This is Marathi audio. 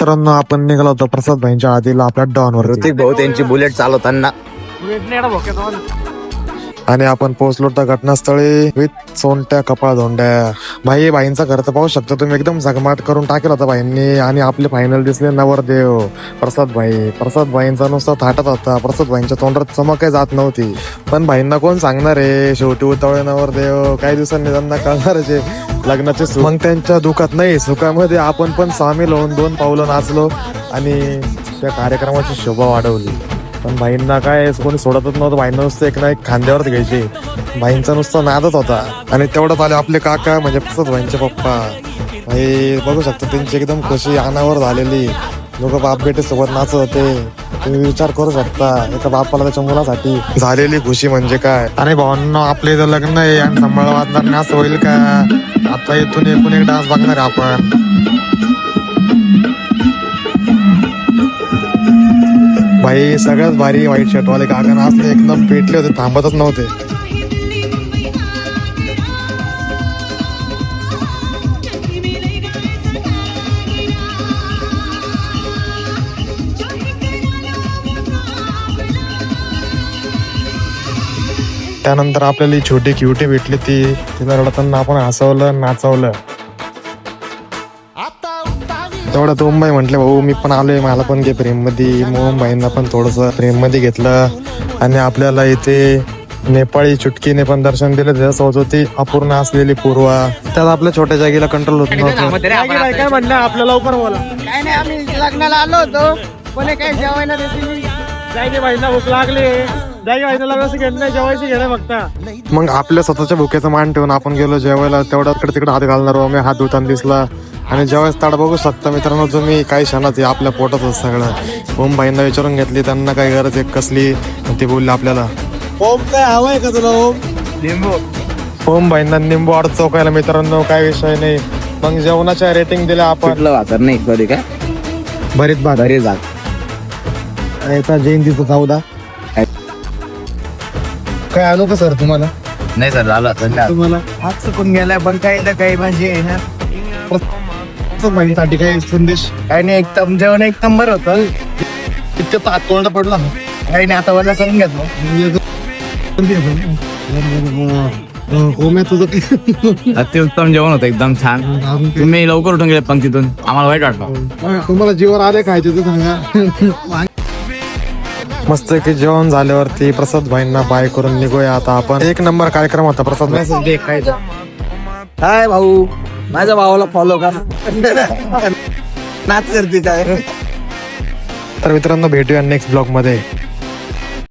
मित्रांनो आपण निघालो होतो प्रसाद भाईंच्या आधीला आपल्या डॉनवर ऋतिक भाऊ त्यांची बुलेट चालवताना आणि आपण पोहोचलो होतो घटनास्थळी विथ सोंट्या कपाळ धोंड्या. भाईंचा घर तर पाहू शकता तुम्ही, एकदम झगमाट करून टाकेल होता भाईंनी. आणि आपले फायनल दिसले नवरदेव प्रसाद भाईंचा नुसता थाटत होता. प्रसाद भाईंच्या तोंडात चमक काही जात नव्हती. पण भाईंना कोण सांगणार आहे, शेवटी उतावळे नवरदेव काही दिवसांनी त्यांना कळणारचे लग्नाचे सुख. मग त्यांच्या दुःखात नाही सुखामध्ये आपण पण सामील होऊन 2 पावलं नाचलो आणि त्या कार्यक्रमाची शोभा वाढवली. पण भाईंना काय कोणी सोडतच नव्हतं. भाईंना नुसतं एक ना एक खांद्यावरच घ्यायचे. भाईंचा नुसता नादच होता. आणि तेवढ्यात आले आपले काका म्हणजे प्रसाद भाईंचे पप्पा. भाई बघू शकता त्यांची एकदम खुशी अनावर झालेली. दोघं बाप बेटे सोबत नाचत होते. तुम्ही विचार करू शकता एका बापाला त्याच्या मुलासाठी झालेली खुशी म्हणजे काय. आणि भावांना आपले इथं लग्न आहे आणि सांभाळ वाजणार असं होईल का. आता इथून एकूण एक डान्स बघणार आपण. भाई सगळ्यात भारी व्हाईट शर्टवाले काका नाचले, एकदम पेटले होते, थांबतच नव्हते. त्यानंतर आपल्याला छोटी क्युटी भेटली, तिला रडताना आपण हसवलं नाचवलं. तेवढं तो मुंबई म्हटलं भाऊ मी पण आलोय, मला पण घे प्रेम मध्ये. मुंबईंना पण थोडस प्रेम मध्ये घेतलं. आणि आपल्याला इथे नेपाळी चुटकीने पण दर्शन दिलं. त्याच्यासोबत होती अपूर्ण असलेली पूर्वा. त्यात आपल्या छोट्या जागेला कंट्रोल होत नव्हतं. काय म्हणलं आपलं लवकर बोला. काय नाही, आम्ही लग्नाला आलो होतो पण काही जेवायला देते जायगे भाईला भूक लागली. जायगे भाईला लग्नाचं घेणं नाही, जेवायचं घेणं फक्त. मग आपल्या स्वतःच्या भुकेचं मान ठेवून आपण गेलो जेवायला. तेवढा तिकडे हात घालणार मी हात धुताना दिसला. आणि जेव्हा ताड बघू शकता मित्रांनो तुम्ही, काही क्षणात आपल्या पोटात सगळं. ओम भाईंना विचारून घेतली त्यांना काय गरज आहे कसली, ते बोलले आपल्याला ओम काय हवंय का तुला. ओम लिंबू ओम भाईंना निंबू आड चौकायला मित्रांनो काय विषय नाही. मग जेवणाच्या रेटिंग दिल्या आपण. कुठलं वातर नाही सॉरी काय भरीत भात घरी जात याचा जयंतीचा 14. काय आलो का सर तुम्हाला. नाही सर झालं तुम्हाला हात चुकून गेलाय पण काही ना काही भाजी आहे ना. साठी काय संदेश. काही नाही, एकदम जेवण एक नंबर होतं. इतकं हात कोरडा पडला. काही नाही, आता वरला करून घेतलं. ओम्या तुझं अतिउत्तम जेवण होतं, एकदम छान. तुम्ही लवकर उठून गेले पंक्तीतून, आम्हाला वाईट वाटलं. तुम्हाला जीवर आले खायचे ते सांगा. मस्त की जेवण झाल्यावरती प्रसाद भाईंना बाय करून निघूया आता आपण. 1 नंबर कार्यक्रम होता प्रसाद भाई. काय भाऊ, माझ्या भावाला फॉलो करा. नाच करते काय. तर मित्रांनो भेटूया नेक्स्ट ब्लॉग मध्ये.